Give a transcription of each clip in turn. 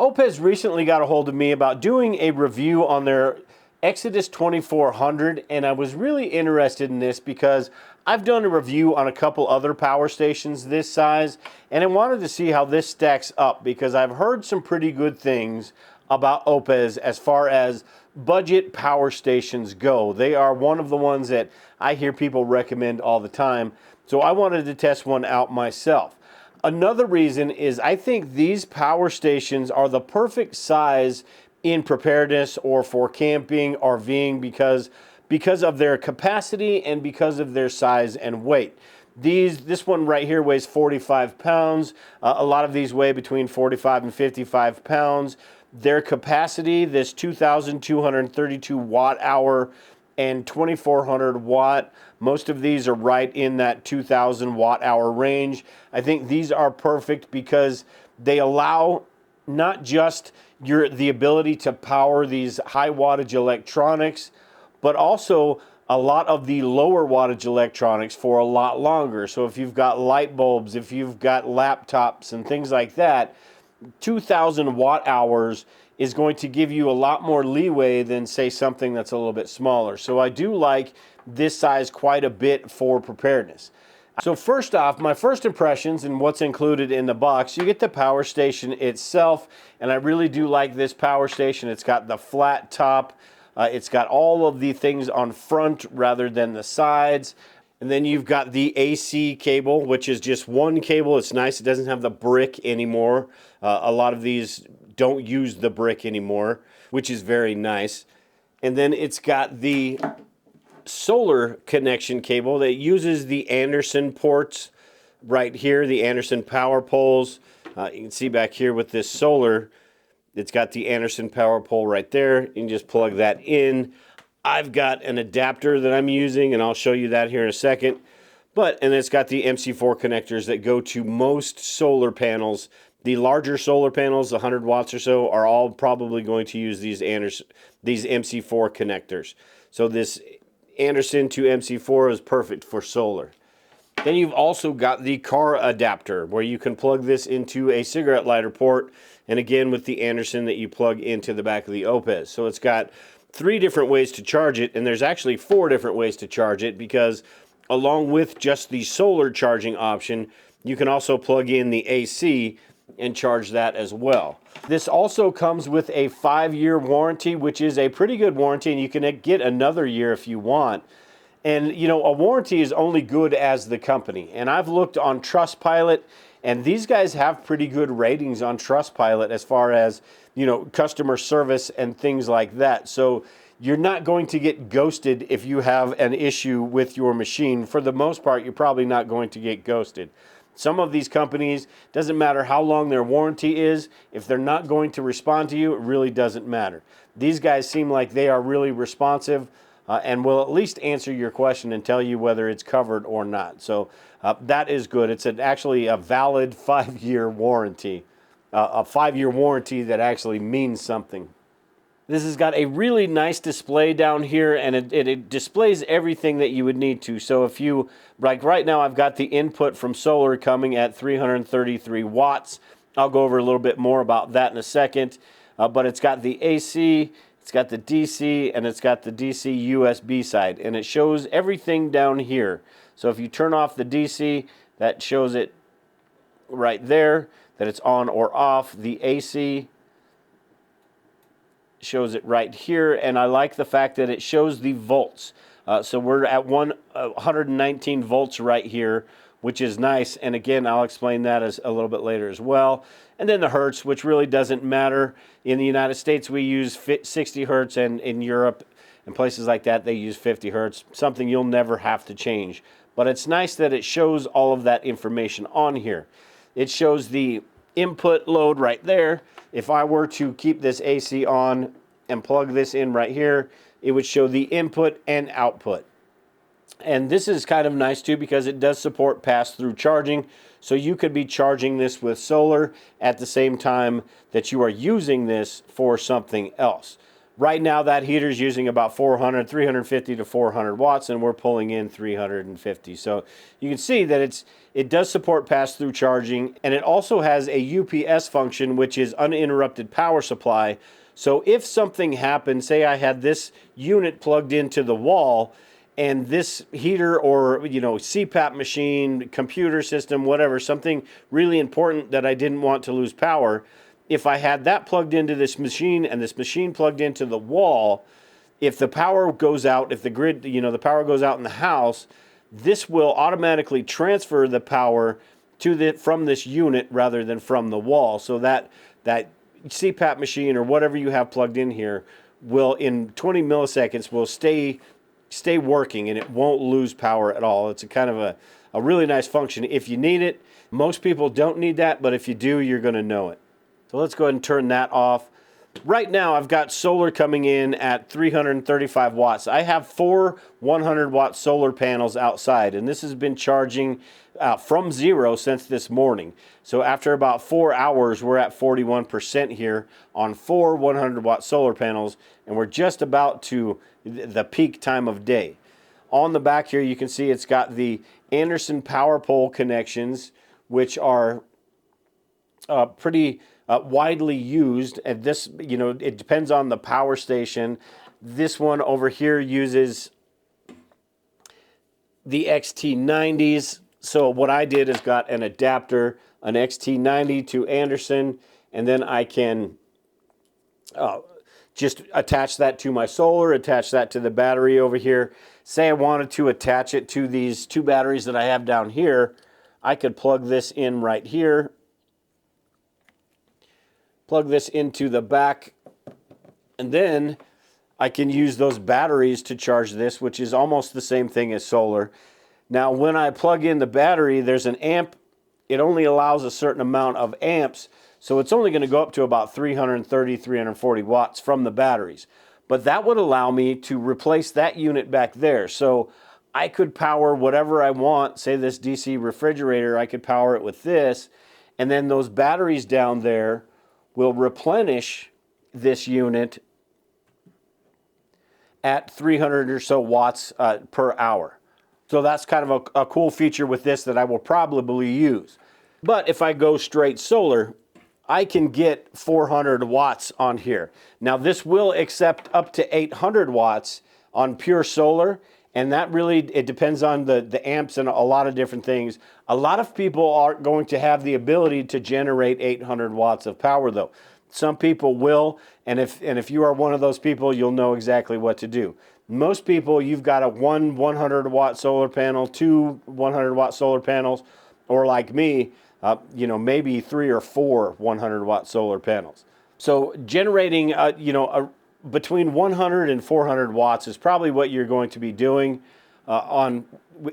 Oupes recently got a hold of me about doing a review on their Exodus 2400, and I was really interested in this because I've done a review on a couple other power stations this size, and I wanted to see how this stacks up because I've heard some pretty good things about Oupes as far as budget power stations go. They are one of the ones that I hear people recommend all the time, so I wanted to test one out myself. Another reason is I think these power stations are the perfect size in preparedness or for camping, RVing, because of their capacity and because of their size and weight. This one right here weighs 45 pounds. A lot of these weigh between 45 and 55 pounds. Their capacity, this 2,232 watt hour and 2,400 watt, most of these are right in that 2,000 watt hour range. I think these are perfect because they allow not just the ability to power these high wattage electronics, but also a lot of the lower wattage electronics for a lot longer. So if you've got light bulbs, if you've got laptops and things like that, 2,000 watt hours is going to give you a lot more leeway than, say, something that's a little bit smaller. So I do like this size quite a bit for preparedness. So first off, my first impressions and what's included in the box, you get the power station itself, and I really do like this power station. It's got the flat top, it's got all of the things on front rather than the sides, and then you've got the AC cable, which is just one cable. It's nice, it doesn't have the brick anymore. A lot of these don't use the brick anymore, which is very nice. And then it's got the solar connection cable that uses the Anderson ports right here, the Anderson power poles. You can see back here with this solar, it's got the Anderson power pole right there. You can just plug that in. I've got an adapter that I'm using, and I'll show you that here in a second. And it's got the MC4 connectors that go to most solar panels. The larger solar panels, 100 watts or so, are all probably going to use these MC4 connectors. So this Anderson to MC4 is perfect for solar. Then you've also got the car adapter where you can plug this into a cigarette lighter port, and again with the Anderson that you plug into the back of the Oupes. So it's got 3 different ways to charge it, and there's actually 4 different ways to charge it because along with just the solar charging option, you can also plug in the AC and charge that as well. This also comes with a 5-year warranty, which is a pretty good warranty, and you can get another year if you want. And you know, a warranty is only good as the company. And I've looked on Trustpilot, and these guys have pretty good ratings on Trustpilot as far as, you know, customer service and things like that. So you're not going to get ghosted if you have an issue with your machine. For the most part, you're probably not going to get ghosted. Some of these companies, doesn't matter how long their warranty is, if they're not going to respond to you, it really doesn't matter. These guys seem like they are really responsive and will at least answer your question and tell you whether it's covered or not. So that is good. It's actually a valid 5-year warranty, a 5-year warranty that actually means something. This has got a really nice display down here, and it displays everything that you would need to. So if you, like right now, I've got the input from solar coming at 333 watts. I'll go over a little bit more about that in a second. But it's got the AC, it's got the DC, and it's got the DC USB side. And it shows everything down here. So if you turn off the DC, that shows it right there, that it's on or off. The AC shows it right here, and I like the fact that it shows the volts. So we're at 119 volts right here, which is nice. And again, I'll explain that a little bit later as well. And then the hertz, which really doesn't matter. In the United States, we use 60 hertz, and in Europe and places like that, they use 50 hertz, something you'll never have to change. But it's nice that it shows all of that information on here. It shows the input load right there. If I were to keep this AC on and plug this in right here, it would show the input and output. And this is kind of nice too because it does support pass-through charging. So you could be charging this with solar at the same time that you are using this for something else, Right now that heater is using about 350 to 400 watts, and we're pulling in 350. So you can see that it does support pass-through charging, and it also has a UPS function, which is uninterrupted power supply. So if something happened, say I had this unit plugged into the wall, and this heater or CPAP machine, computer system, whatever, something really important that I didn't want to lose power, if I had that plugged into this machine and this machine plugged into the wall, if the power goes out, if the grid, the power goes out in the house, this will automatically transfer the power from this unit rather than from the wall. So that CPAP machine or whatever you have plugged in here will, in 20 milliseconds, will stay working, and it won't lose power at all. It's a kind of a really nice function if you need it. Most people don't need that, but if you do, you're going to know it. So let's go ahead and turn that off. Right now I've got solar coming in at 335 watts. I have 4 100-watt solar panels outside, and this has been charging from zero since this morning. So after about 4 hours, we're at 41% here on 4 100-watt solar panels, and we're just about to the peak time of day. On the back here, you can see it's got the Anderson power pole connections, which are pretty widely used. And this, it depends on the power station. This one over here uses the XT90s. So what I did is got an adapter, an XT90 to Anderson, and then I can just attach that to my solar, attach that to the battery over here. Say I wanted to attach it to these 2 batteries that I have down here, I could plug this in right here, plug this into the back, and then I can use those batteries to charge this, which is almost the same thing as solar. Now, when I plug in the battery, there's an amp. It only allows a certain amount of amps, so it's only going to go up to about 330, 340 watts from the batteries. But that would allow me to replace that unit back there. So I could power whatever I want. Say this DC refrigerator, I could power it with this, and then those batteries down there will replenish this unit at 300 or so watts per hour. So that's kind of a cool feature with this that I will probably use. But if I go straight solar, I can get 400 watts on here. Now this will accept up to 800 watts on pure solar, and that really, it depends on the amps and a lot of different things. A lot of people aren't going to have the ability to generate 800 watts of power though. Some people will, and if you are one of those people, you'll know exactly what to do. Most people, you've got a 100-watt solar panel, 2 100-watt solar panels, or like me, maybe 3 or 4 100-watt solar panels. So generating, between 100 and 400 watts is probably what you're going to be doing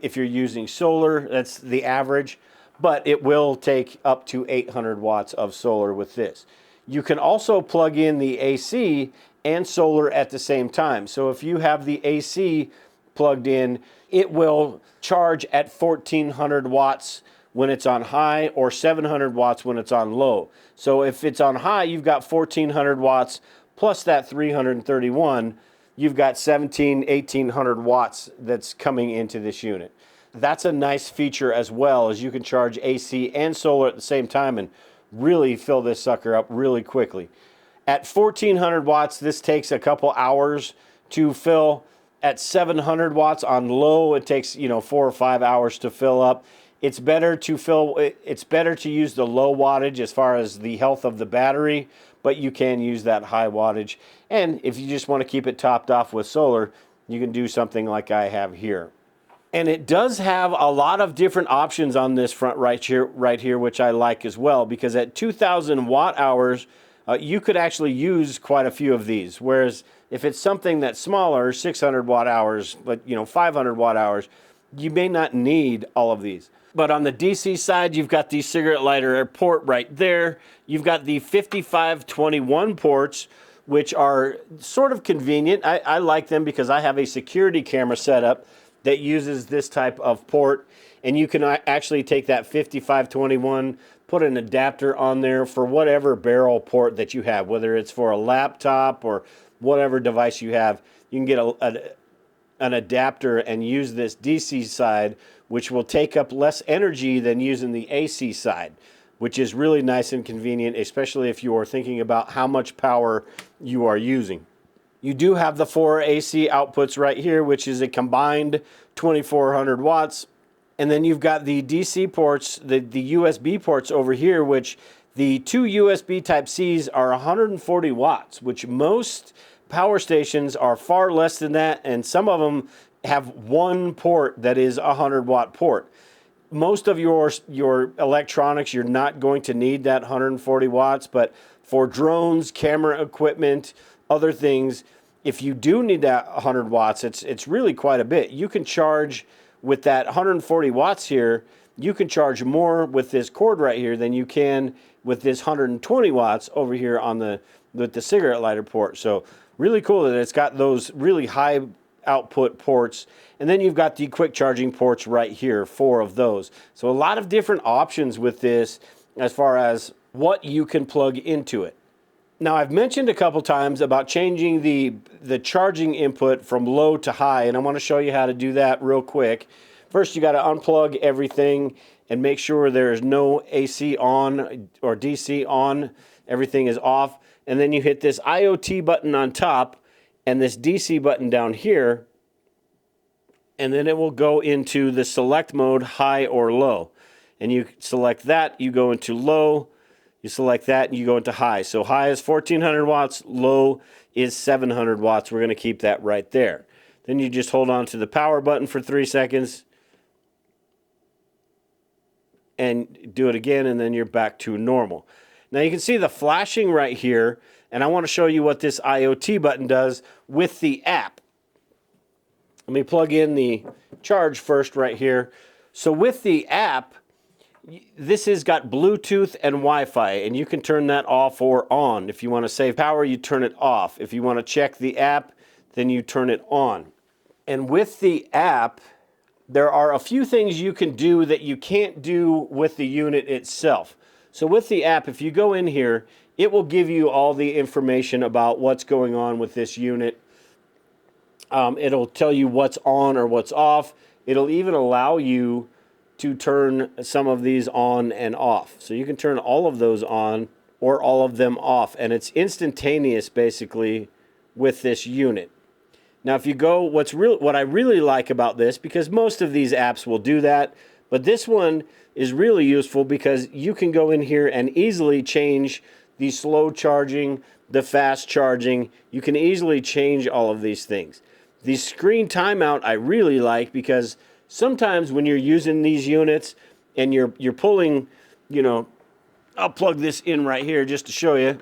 if you're using solar. That's the average, but it will take up to 800 watts of solar with this. You can also plug in the AC and solar at the same time. So if you have the AC plugged in, it will charge at 1400 watts when it's on high, or 700 watts when it's on low. So if it's on high, you've got 1400 watts plus that 331, you've got 1800 watts that's coming into this unit. That's a nice feature as well, as you can charge AC and solar at the same time and really fill this sucker up really quickly. At 1400 watts, this takes a couple hours to fill. At 700 watts on low, it takes 4 or 5 hours to fill up. It's better to use the low wattage as far as the health of the battery, but you can use that high wattage. And if you just want to keep it topped off with solar, you can do something like I have here. And it does have a lot of different options on this front right here, which I like as well, because at 2000 watt hours, you could actually use quite a few of these. Whereas if it's something that's smaller, 600 watt hours, but 500 watt hours, you may not need all of these. But on the DC side, you've got the cigarette lighter port right there. You've got the 5521 ports, which are sort of convenient. I like them because I have a security camera set up that uses this type of port, and you can actually take that 5521, put an adapter on there for whatever barrel port that you have, whether it's for a laptop or whatever device you have. You can get an adapter and use this DC side, which will take up less energy than using the AC side, which is really nice and convenient, especially if you are thinking about how much power you are using. You do have the 4 AC outputs right here, which is a combined 2400 watts. And then you've got the DC ports, the USB ports over here, which the 2 USB Type-Cs are 140 watts, which most power stations are far less than that, and some of them have one port that is a 100-watt port. Most of your electronics, you're not going to need that 140 watts, but for drones, camera equipment, other things, if you do need that 100 watts, it's really quite a bit. You can charge with that 140 watts here, you can charge more with this cord right here than you can with this 120 watts over here on with the cigarette lighter port. So really cool that it's got those really high output ports. And then you've got the quick charging ports right here, 4 of those. So a lot of different options with this as far as what you can plug into it. Now, I've mentioned a couple times about changing the charging input from low to high, and I want to show you how to do that real quick. First, you got to unplug everything and make sure there's no AC on or DC on. Everything is off. And then you hit this IoT button on top and this DC button down here, and then it will go into the select mode, high or low. And you select that, you go into low. You select that and you go into high. So high is 1400 watts, low is 700 watts. We're going to keep that right there. Then you just hold on to the power button for 3 seconds and do it again, and then you're back to normal. Now you can see the flashing right here, and I want to show you what this IoT button does with the app. Let me plug in the charge first right here. So with the app, this has got Bluetooth and Wi-Fi, and you can turn that off or on. If you want to save power, you turn it off. If you want to check the app, then you turn it on. And with the app, there are a few things you can do that you can't do with the unit itself. So with the app, if you go in here, it will give you all the information about what's going on with this unit. It'll tell you what's on or what's off. It'll even allow you to turn some of these on and off. So you can turn all of those on or all of them off, and it's instantaneous basically with this unit. Now if you go, what I really like about this, because most of these apps will do that, but this one is really useful because you can go in here and easily change the slow charging, the fast charging. You can easily change all of these things. The screen timeout I really like because sometimes when you're using these units and you're pulling, I'll plug this in right here just to show you.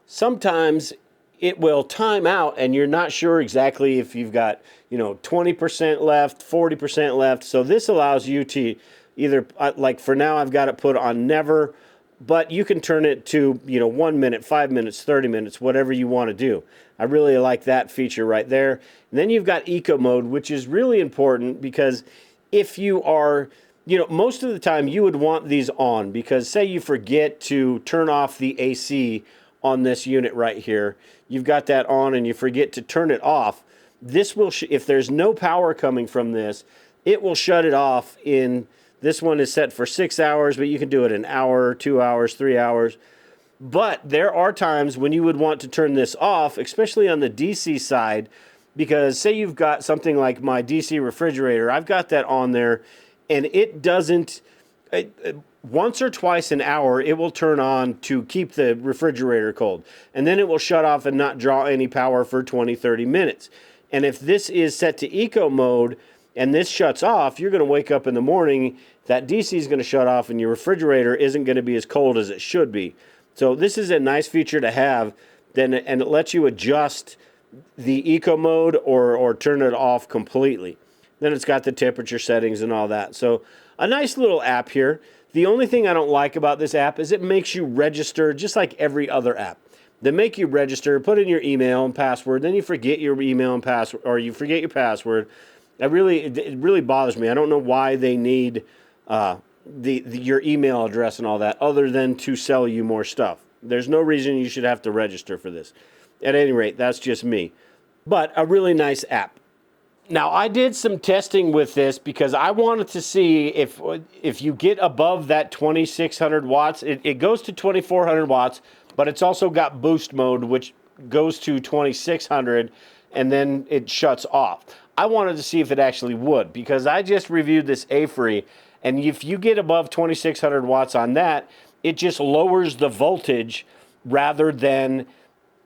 Sometimes it will time out and you're not sure exactly if you've got, 20% left, 40% left. So this allows you to either, like for now I've got it put on never, but you can turn it to, 1 minute, 5 minutes, 30 minutes, whatever you want to do. I really like that feature right there. And then you've got eco mode, which is really important because if you are, most of the time you would want these on because say you forget to turn off the AC on this unit right here, you've got that on and you forget to turn it off. This will, if there's no power coming from this, it will shut it off in, this one is set for 6 hours, but you can do it an hour, 2 hours, 3 hours. But there are times when you would want to turn this off, especially on the DC side, because say you've got something like my DC refrigerator, I've got that on there, and it doesn't, once or twice an hour, it will turn on to keep the refrigerator cold. And then it will shut off and not draw any power for 20, 30 minutes. And if this is set to eco mode and this shuts off, you're going to wake up in the morning, that DC is going to shut off and your refrigerator isn't going to be as cold as it should be. So this is a nice feature to have, and it lets you adjust the eco mode or turn it off completely. Then it's got the temperature settings and all that. So a nice little app here. The only thing I don't like about this app is it makes you register just like every other app. They make you register, put in your email and password, then you forget your email and password, or you forget your password. It really bothers me. I don't know why they need your email address and all that other than to sell you more stuff. There's no reason you should have to register for this. At any rate, that's just me. But a really nice app. Now, I did some testing with this because I wanted to see if you get above that 2600 watts, it goes to 2400 watts, but it's also got boost mode, which goes to 2600, and then it shuts off. I wanted to see if it actually would, because I just reviewed this A-Free, and if you get above 2600 watts on that, it just lowers the voltage rather than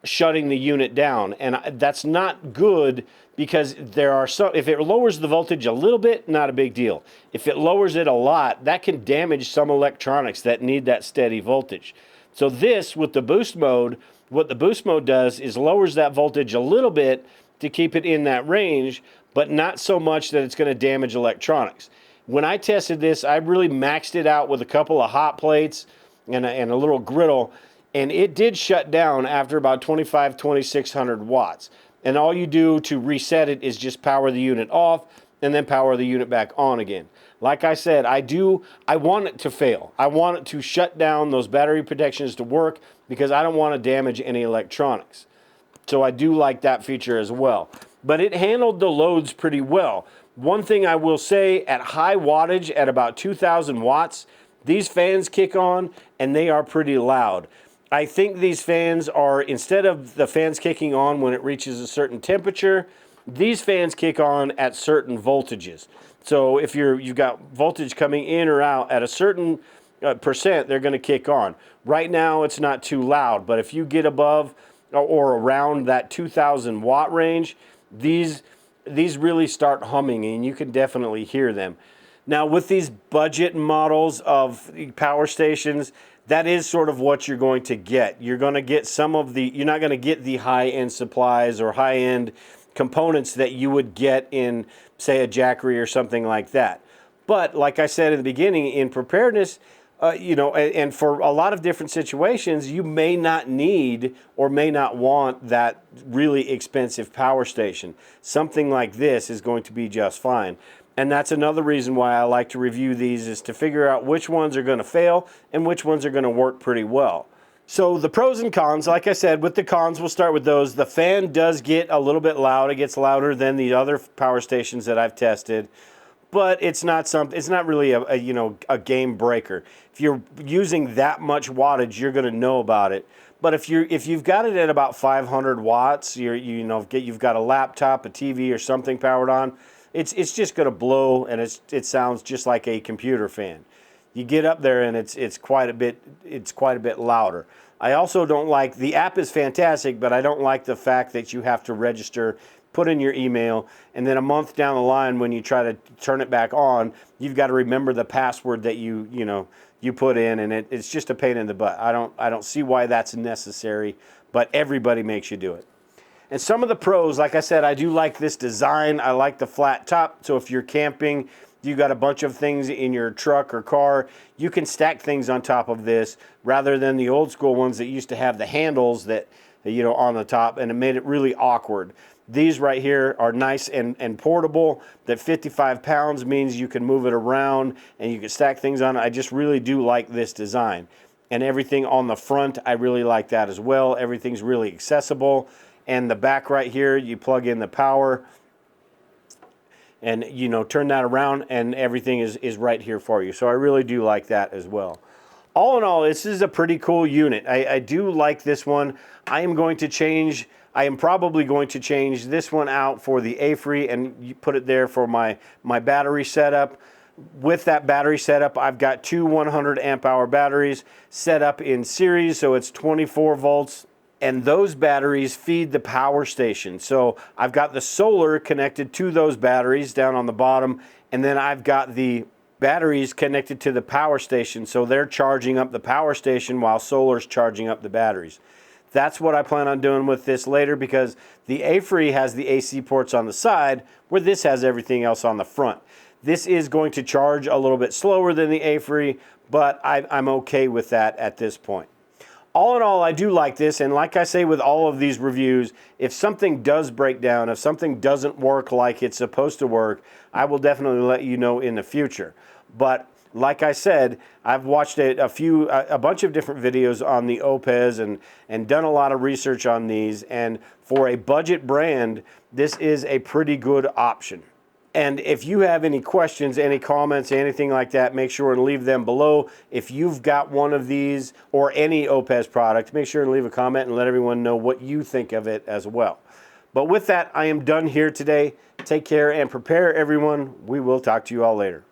shutting the unit down. And that's not good, because there are if it lowers the voltage a little bit, not a big deal. If it lowers it a lot, that can damage some electronics that need that steady voltage. So this, with the boost mode, what the boost mode does is lowers that voltage a little bit to keep it in that range, but not so much that it's going to damage electronics. When I tested this, I really maxed it out with a couple of hot plates and a little griddle, and it did shut down after about 2600 watts. And all you do to reset it is just power the unit off and then power the unit back on again. Like I said, I want it to fail. I want it to shut down, those battery protections to work, because I don't want to damage any electronics. So I do like that feature as well. But it handled the loads pretty well. One thing I will say, at high wattage, at about 2000 watts, these fans kick on and they are pretty loud. I think these fans are, instead of the fans kicking on when it reaches a certain temperature, these fans kick on at certain voltages. So if you've got voltage coming in or out at a certain percent, they're going to kick on. Right now it's not too loud, but if you get above or around that 2000 watt range, these really start humming, and you can definitely hear them. Now, with these budget models of power stations, that is sort of what you're going to get. You're going to get you're not going to get the high-end supplies or high-end components that you would get in, say, a Jackery or something like that. But like I said in the beginning, in preparedness, and for a lot of different situations, you may not need or may not want that really expensive power station. Something like this is going to be just fine. And that's another reason why I like to review these, is to figure out which ones are going to fail and which ones are going to work pretty well. So the pros and cons, like I said, with the cons, we'll start with those. The fan does get a little bit loud. It gets louder than the other power stations that I've tested, but it's not really a game breaker. If you're using that much wattage, you're going to know about it. But if you've got it at about 500 watts, you've got a laptop, a TV, or something powered on, it's just going to blow, and it sounds just like a computer fan. You get up there and it's quite a bit louder. I also don't like, the app is fantastic, but I don't like the fact that you have to register, put in your email, and then a month down the line when you try to turn it back on, you've got to remember the password that you put in, and it's just a pain in the butt. I don't see why that's necessary, but everybody makes you do it. And some of the pros, like I said, I do like this design. I like the flat top, so if you're camping, you got a bunch of things in your truck or car, you can stack things on top of this rather than the old school ones that used to have the handles that on the top, and it made it really awkward. These right here are nice and portable. That 55 pounds means you can move it around and you can stack things on it. I just really do like this design. And everything on the front, I really like that as well. Everything's really accessible. And the back right here, you plug in the power and turn that around, and everything is right here for you. So I really do like that as well. All in all, this is a pretty cool unit. I do like this one. I am probably going to change this one out for the A-Free and put it there for my battery setup. With that battery setup, I've got two 100 amp hour batteries set up in series, so it's 24 volts. And those batteries feed the power station. So I've got the solar connected to those batteries down on the bottom, and then I've got the batteries connected to the power station, so they're charging up the power station while solar's charging up the batteries. That's what I plan on doing with this later, because the A-Free has the AC ports on the side, where this has everything else on the front. This is going to charge a little bit slower than the A-Free, but I'm okay with that at this point. All in all, I do like this, and like I say with all of these reviews, if something does break down, if something doesn't work like it's supposed to work, I will definitely let you know in the future. But like I said, I've watched a bunch of different videos on the Oupes and done a lot of research on these. And for a budget brand, this is a pretty good option. And if you have any questions, any comments, anything like that, make sure and leave them below. If you've got one of these or any Oupes product, make sure and leave a comment and let everyone know what you think of it as well. But with that, I am done here today. Take care and prepare, everyone. We will talk to you all later.